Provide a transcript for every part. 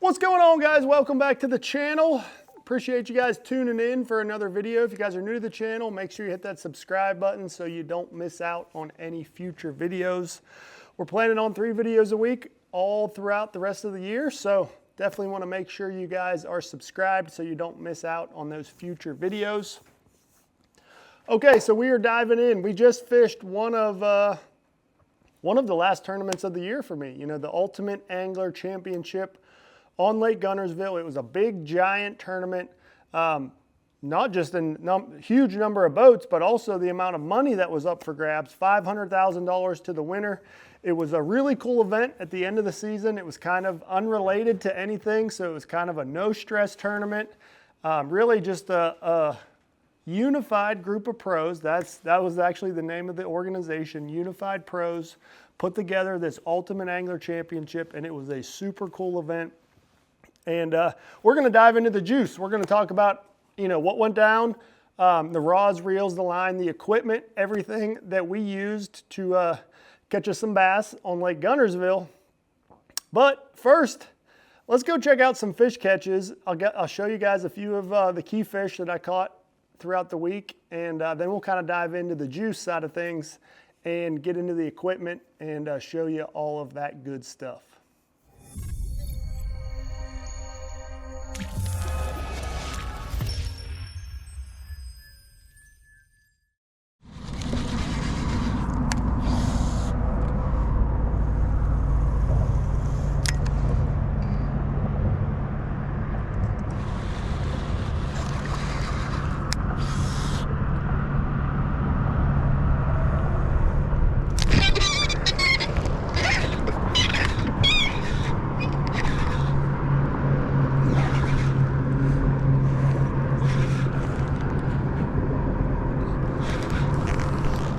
What's going on, guys? Welcome back to the channel. Appreciate you guys tuning in for another video. If you guys are new to the channel, make sure you hit that subscribe button so you don't miss out on any future videos. We're planning on 3 videos a week all throughout the rest of the year, so definitely want to make sure you guys are subscribed so you don't miss out on those future videos. Okay, so we are diving in. We just fished one of the last tournaments of the year for me. You know, the Ultimate Angler Championship on Lake Guntersville. It was a big, giant tournament, not just a huge number of boats, but also the amount of money that was up for grabs, $500,000 to the winner. It was a really cool event at the end of the season. It was kind of unrelated to anything, so it was kind of a no-stress tournament. Really just a unified group of pros. That was actually the name of the organization, Unified Pros, put together this Ultimate Angler Championship, and it was a super cool event. And we're going to dive into the juice. We're going to talk about, you know, what went down, the rods, reels, the line, the equipment, everything that we used to catch us some bass on Lake Guntersville. But first, let's go check out some fish catches. I'll show you guys a few of the key fish that I caught throughout the week, and then we'll kind of dive into the juice side of things and get into the equipment and show you all of that good stuff.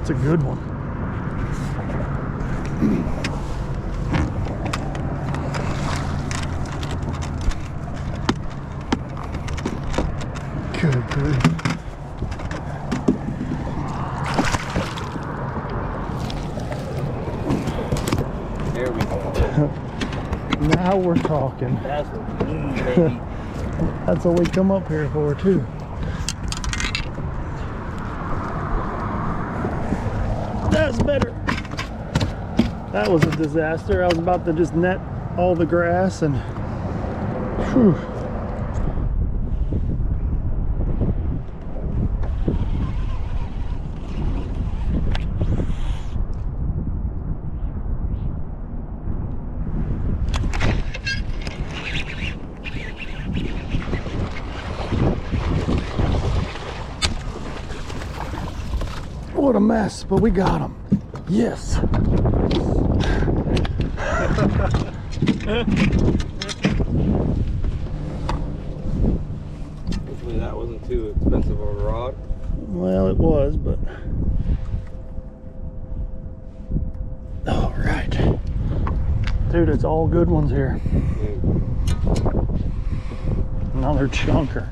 It's a good one. Good grief. There we go. Now we're talking. That's what we need, baby. That's what we come up here for, too. That's better. That was a disaster. I was about to just net all the grass and whew. What a mess, but we got him. Yes. Hopefully that wasn't too expensive of a rod. Well, it was, but all right. Dude, it's all good ones here. Another chunker.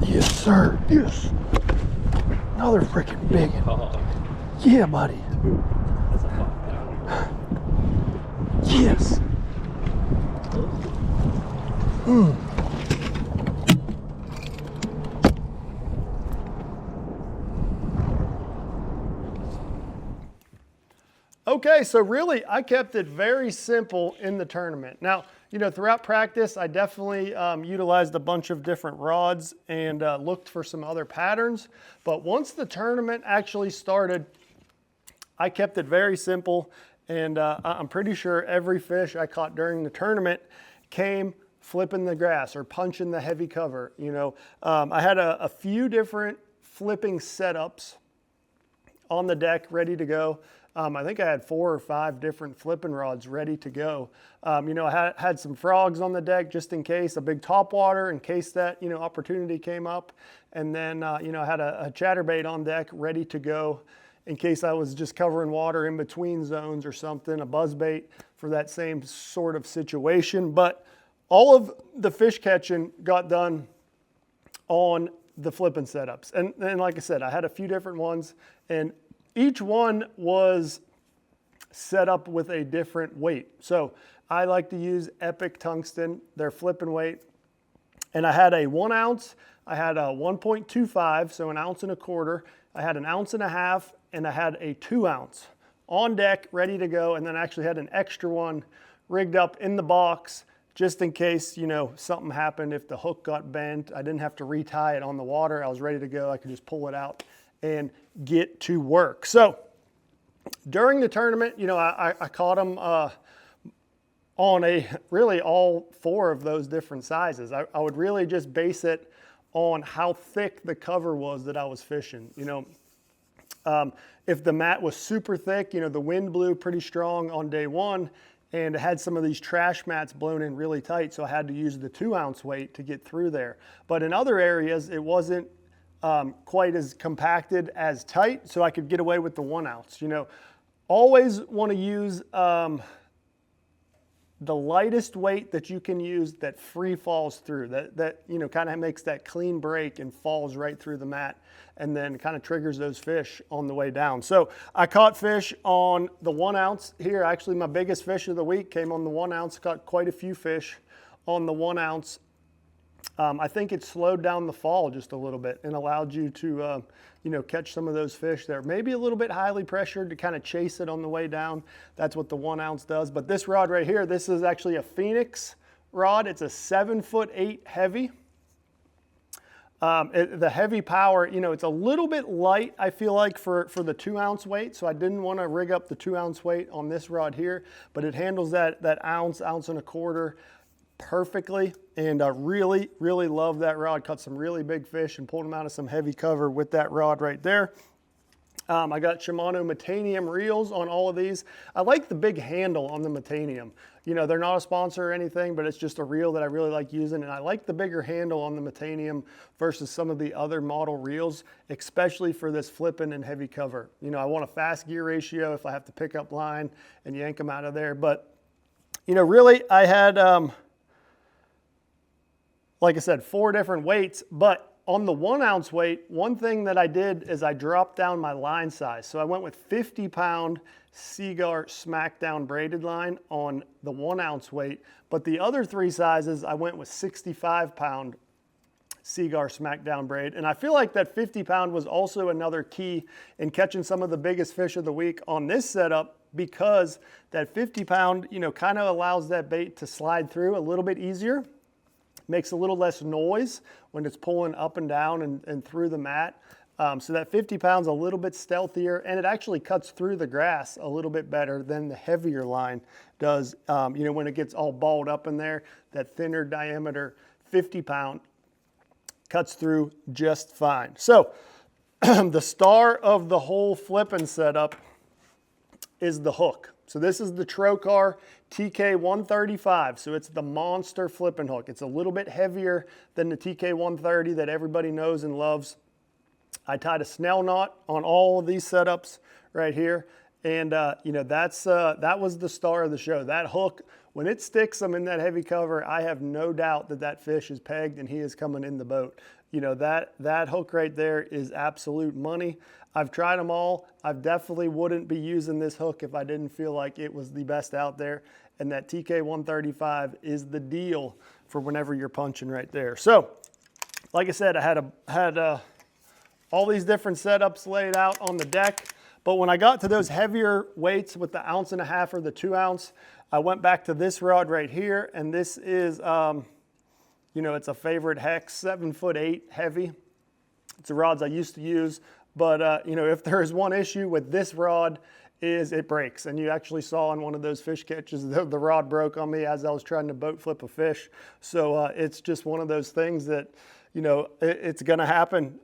Yes, sir. Yes. Another freaking big one. Yeah, buddy. That's a hot pound. Yes. Okay, so really I kept it very simple in the tournament. Now, you know, throughout practice, I definitely utilized a bunch of different rods and looked for some other patterns. But once the tournament actually started, I kept it very simple. And I'm pretty sure every fish I caught during the tournament came flipping the grass or punching the heavy cover. You know, I had a few different flipping setups on the deck ready to go. I think I had 4 or 5 different flipping rods ready to go. You know, I had some frogs on the deck just in case, a big topwater in case that, you know, opportunity came up. And then, you know, I had a chatterbait on deck ready to go in case I was just covering water in between zones or something, a buzz bait for that same sort of situation. But all of the fish catching got done on the flipping setups. And like I said, I had a few different ones, and each one was set up with a different weight. So I like to use Epic Tungsten, their flipping weight. And I had a 1 ounce, I had a 1.25, so 1.25 ounces. I had 1.5 ounces, and I had a 2 ounce on deck, ready to go. And then I actually had an extra one rigged up in the box, just in case, you know, something happened. If the hook got bent, I didn't have to retie it on the water. I was ready to go. I could just pull it out and get to work. So during the tournament, you know, I caught them on really all 4 of those different sizes. I would really just base it on how thick the cover was that I was fishing. You know, if the mat was super thick, you know, the wind blew pretty strong on day 1, and it had some of these trash mats blown in really tight, so I had to use the 2 ounce weight to get through there. But in other areas, it wasn't quite as compacted as tight, so I could get away with the 1 ounce. You know, always want to use the lightest weight that you can use that free falls through, that you know, kind of makes that clean break and falls right through the mat, and then kind of triggers those fish on the way down. So I caught fish on the 1 ounce here. Actually, my biggest fish of the week came on the 1 ounce. Caught quite a few fish on the 1 ounce. I think it slowed down the fall just a little bit and allowed you to, you know, catch some of those fish there. Maybe a little bit highly pressured to kind of chase it on the way down. That's what the 1 ounce does. But this rod right here, this is actually a Phoenix rod. It's a 7'8" heavy. The heavy power, you know, it's a little bit light, I feel like, for the 2 ounce weight. So I didn't want to rig up the 2 ounce weight on this rod here, but it handles that ounce, 1.25 ounces perfectly. And I really, really love that rod. Caught some really big fish and pulled them out of some heavy cover with that rod right there. I got Shimano Metanium reels on all of these. I like the big handle on the Metanium. You know, they're not a sponsor or anything, but it's just a reel that I really like using. And I like the bigger handle on the Metanium versus some of the other model reels, especially for this flipping and heavy cover. You know, I want a fast gear ratio if I have to pick up line and yank them out of there. But, you know, really I had, like I said, 4 different weights, but on the 1 ounce weight, one thing that I did is I dropped down my line size. So I went with 50-pound Seaguar Smackdown braided line on the 1 ounce weight, but the other 3 sizes, I went with 65-pound Seaguar Smackdown braid. And I feel like that 50-pound was also another key in catching some of the biggest fish of the week on this setup, because that 50-pound, you know, kind of allows that bait to slide through a little bit easier. Makes a little less noise when it's pulling up and down and through the mat. So that 50 pounds a little bit stealthier, and it actually cuts through the grass a little bit better than the heavier line does. You know, when it gets all balled up in there, that thinner diameter 50-pound cuts through just fine. So the star of the whole flipping setup is the hook. So this is the Trocar TK135. So it's the monster flipping hook. It's a little bit heavier than the TK130 that everybody knows and loves. I tied a snell knot on all of these setups right here. And you know, that was the star of the show. That hook, when it sticks them in that heavy cover, I have no doubt that that fish is pegged and he is coming in the boat. You know, that hook right there is absolute money. I've tried them all. I definitely wouldn't be using this hook if I didn't feel like it was the best out there. And that TK135 is the deal for whenever you're punching right there. So, like I said, I had all these different setups laid out on the deck. But when I got to those heavier weights with the 1.5 ounces or the 2 ounce, I went back to this rod right here. And this is, you know, it's a favorite Hex, 7'8" heavy. It's the rods I used to use. But, you know, if there is one issue with this rod, is it breaks. And you actually saw on one of those fish catches, the rod broke on me as I was trying to boat flip a fish. So it's just one of those things that, you know, it's going to happen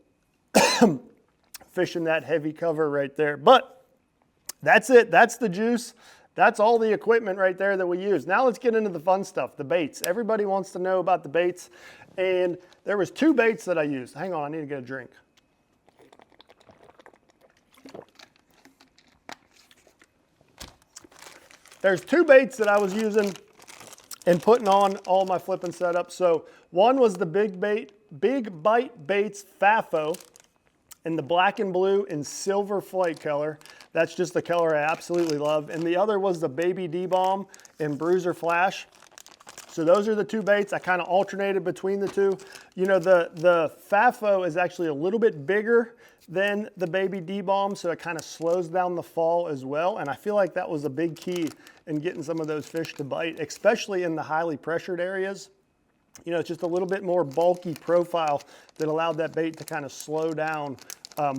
fishing that heavy cover right there. But that's it. That's the juice. That's all the equipment right there that we use. Now let's get into the fun stuff, the baits. Everybody wants to know about the baits. And there was 2 baits that I used. Hang on, I need to get a drink. there's two baits that I was using and putting on all my flipping setup. So one was the Big Bite Baits FAFO in the black and blue and silver flight color. That's just the color I absolutely love. And the other was the Baby D-Bomb in Bruiser Flash. So those are the two baits. I kind of alternated between the two. You know, the FAFO is actually a little bit bigger than the Baby D-Bomb, so it kind of slows down the fall as well. And I feel like that was a big key in getting some of those fish to bite, especially in the highly pressured areas. You know, it's just a little bit more bulky profile that allowed that bait to kind of slow down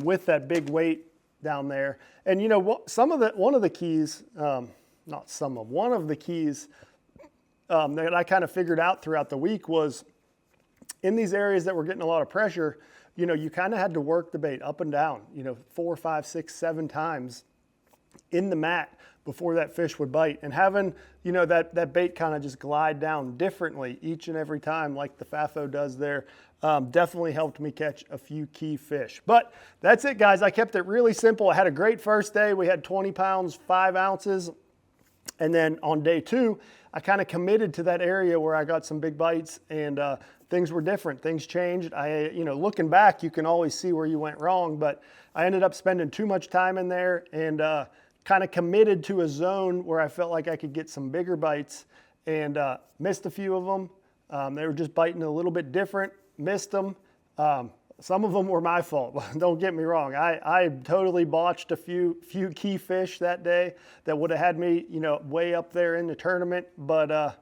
with that big weight down there. And you know, one of the keys that I kind of figured out throughout the week was in these areas that were getting a lot of pressure, you know, you kind of had to work the bait up and down, you know, 4, 5, 6, 7 times in the mat before that fish would bite. And having, you know, that bait kind of just glide down differently each and every time like the FAFO does there, definitely helped me catch a few key fish. But that's it, guys. I kept it really simple. I had a great first day. We had 20 pounds, 5 ounces. And then on day 2, I kind of committed to that area where I got some big bites, and things were different. Things changed. You know, looking back, you can always see where you went wrong, but I ended up spending too much time in there and kind of committed to a zone where I felt like I could get some bigger bites, and missed a few of them. They were just biting a little bit different, missed them. Some of them were my fault. Don't get me wrong. I totally botched a few key fish that day that would have had me, you know, way up there in the tournament. But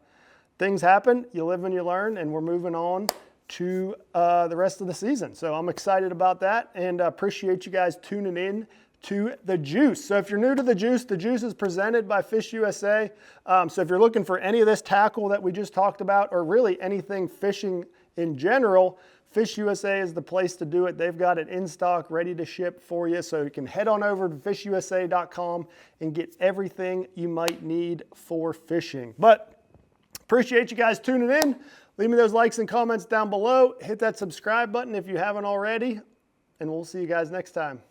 things happen. You live and you learn, and we're moving on to the rest of the season. So I'm excited about that, and appreciate you guys tuning in to the Juice. So if you're new to the Juice is presented by Fish USA. So if you're looking for any of this tackle that we just talked about, or really anything fishing in general, Fish USA is the place to do it. They've got it in stock, ready to ship for you. So you can head on over to fishusa.com and get everything you might need for fishing. But appreciate you guys tuning in. Leave me those likes and comments down below. Hit that subscribe button if you haven't already, and we'll see you guys next time.